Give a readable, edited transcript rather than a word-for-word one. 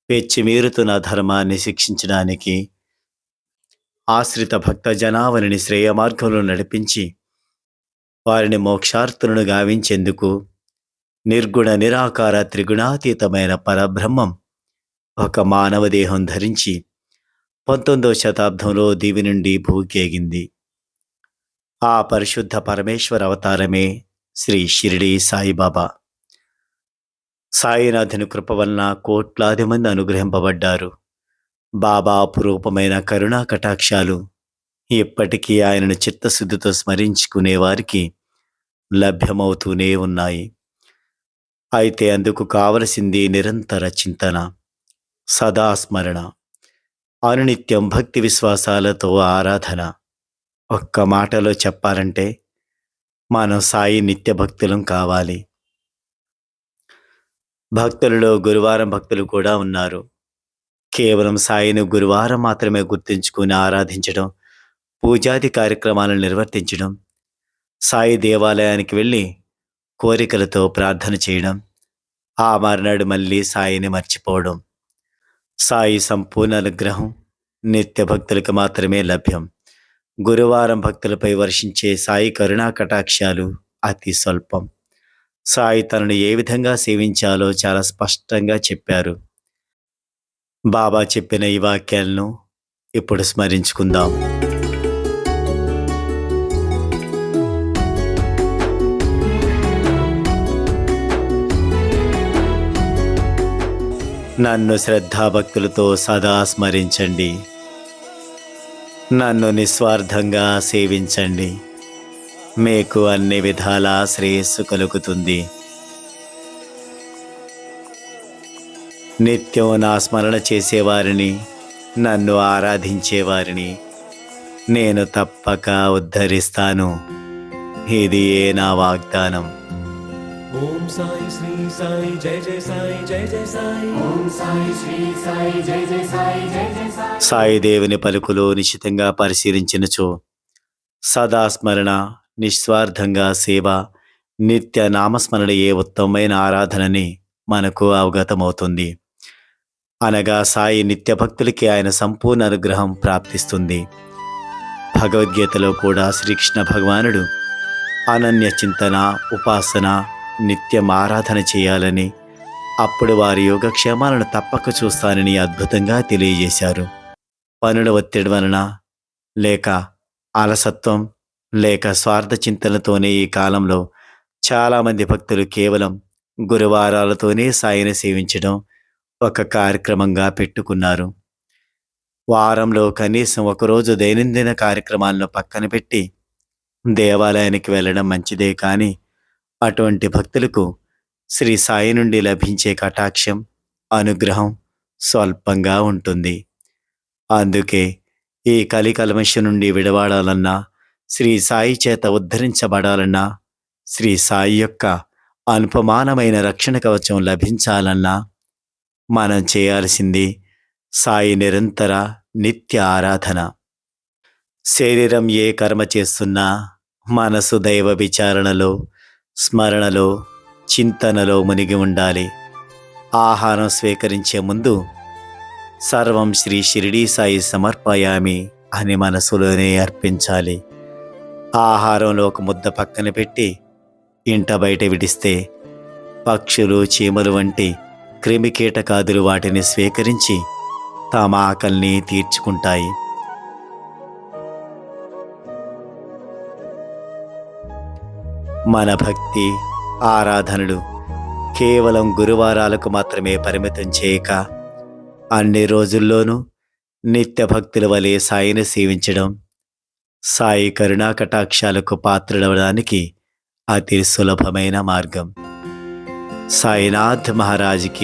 పెచ్చిమీరుతున్న ధర్మాన్ని శిక్షించడానికి, ఆశ్రిత భక్త జనావళిని శ్రేయమార్గంలో నడిపించి, వారిని మోక్షార్థులను గావించేందుకు నిర్గుణ నిరాకార త్రిగుణాతీతమైన పరబ్రహ్మం ఒక మానవ దేహం ధరించి 19వ శతాబ్దంలో దివి నుండి భూకేగింది. ఆ పరిశుద్ధ పరమేశ్వర అవతారమే శ్రీ షిరిడి సాయిబాబా. సాయినాథుని కృప వలన కోట్లాది మంది అనుగ్రహింపబడ్డారు. బాబా అపురూపమైన కరుణా కటాక్షాలు ఇప్పటికీ ఆయనను చిత్తశుద్ధితో స్మరించుకునే వారికి లభ్యమవుతూనే ఉన్నాయి. అయితే అందుకు కావలసింది నిరంతర చింతన, సదా స్మరణ, అనునిత్యం భక్తి విశ్వాసాలతో ఆరాధన. ఒక్క మాటలో చెప్పాలంటే మనం సాయి నిత్య భక్తులం కావాలి. భక్తులలో గురువారం భక్తులు కూడా ఉన్నారు. కేవలం సాయిని గురువారం మాత్రమే గుర్తుంచుకుని ఆరాధించడం, పూజాది కార్యక్రమాలను నిర్వర్తించడం, సాయి దేవాలయానికి వెళ్ళి కోరికలతో ప్రార్థన చేయడం, ఆ మర్నాడు మళ్ళీ సాయిని మర్చిపోవడం. సాయి సంపూర్ణ అనుగ్రహం నిత్య భక్తులకు మాత్రమే లభ్యం. గురువారం భక్తులపై వర్షించే సాయి కరుణా కటాక్షాలు అతి స్వల్పం. సాయి తనను ఏ విధంగా సేవించాలో చాలా స్పష్టంగా చెప్పారు. బాబా చెప్పిన ఈ వాక్యాలను ఇప్పుడు స్మరించుకుందాం. నన్ను శ్రద్ధాభక్తులతో సదా స్మరించండి. నన్ను నిస్వార్థంగా సేవించండి. మీకు అన్ని విధాల శ్రేయస్సు కలుగుతుంది. నిత్యం నా స్మరణ చేసేవారిని, నన్ను ఆరాధించేవారిని నేను తప్పక ఉద్ధరిస్తాను. ఇది నా వాగ్దానం. ఓం సాయి శ్రీ సాయి జయ జయ సాయి జయ జయ సాయి. ఓం సాయి శ్రీ సాయి జయ జయ సాయి జయ జయ సాయి. సాయి దేవుని పలుకులో నిశితంగా పరిశీలించినచో సదా స్మరణ, నిస్వార్థంగా సేవ, నిత్య నామస్మరణ ఏ ఉత్తమమైన ఆరాధనని మనకు అవగతమవుతుంది. అనగా సాయి నిత్య భక్తులకి ఆయన సంపూర్ణ అనుగ్రహం ప్రాప్తిస్తుంది. భగవద్గీతలో కూడా శ్రీకృష్ణ భగవానుడు అనన్య చింతన, ఉపాసన, నిత్యం ఆరాధన చేయాలని, అప్పుడు వారి యోగక్షేమాలను తప్పక చూస్తానని అద్భుతంగా తెలియజేశారు. పనుల ఒత్తిడి వలన, లేక అలసత్వం, లేక స్వార్థ చింతనతోనే ఈ కాలంలో చాలామంది భక్తులు కేవలం గురువారాలతోనే సాయిని సేవించడం ఒక కార్యక్రమంగా పెట్టుకున్నారు. వారంలో కనీసం ఒకరోజు దైనందిన కార్యక్రమాలను పక్కన పెట్టి దేవాలయానికి వెళ్ళడం మంచిదే. కానీ అటువంటి భక్తులకు శ్రీ సాయి నుండి లభించే కటాక్షం, అనుగ్రహం స్వల్పంగా ఉంటుంది. అందుకే ఈ కలికల్మషం నుండి విడవాడాలన్నా, శ్రీ సాయి చేత ఉద్ధరించబడాలన్నా, శ్రీ సాయి యొక్క అనుపమానమైన రక్షణ కవచం లభించాలన్నా మనం చేయాల్సింది సాయి నిరంతర నిత్య ఆరాధన. శరీరం ఏ కర్మ చేస్తున్నా మనసు దైవ విచారణలో, స్మరణలో, చింతనలో మునిగి ఉండాలి. ఆహారం స్వీకరించే ముందు సర్వం శ్రీ షిరిడీ సాయి సమర్పయామి అని మనసులోనే అర్పించాలి. ఆహారంలో ఒక ముద్ద పక్కన పెట్టి ఇంట బయట విడిస్తే పక్షులు, చీమలు వంటి క్రిమికీటకాదులు వాటిని స్వీకరించి తమ ఆకలిని తీర్చుకుంటాయి. మన భక్తి, ఆరాధనలు కేవలం గురువారాలకు మాత్రమే పరిమితం చేయక అన్ని రోజుల్లోనూ నిత్య భక్తుల వలె సాయిని సేవించడం, సాయి కరుణా కటాక్షాలకు పాత్రలవడానికి అతి సులభమైన మార్గం. సాయినాథ్ మహారాజ్కి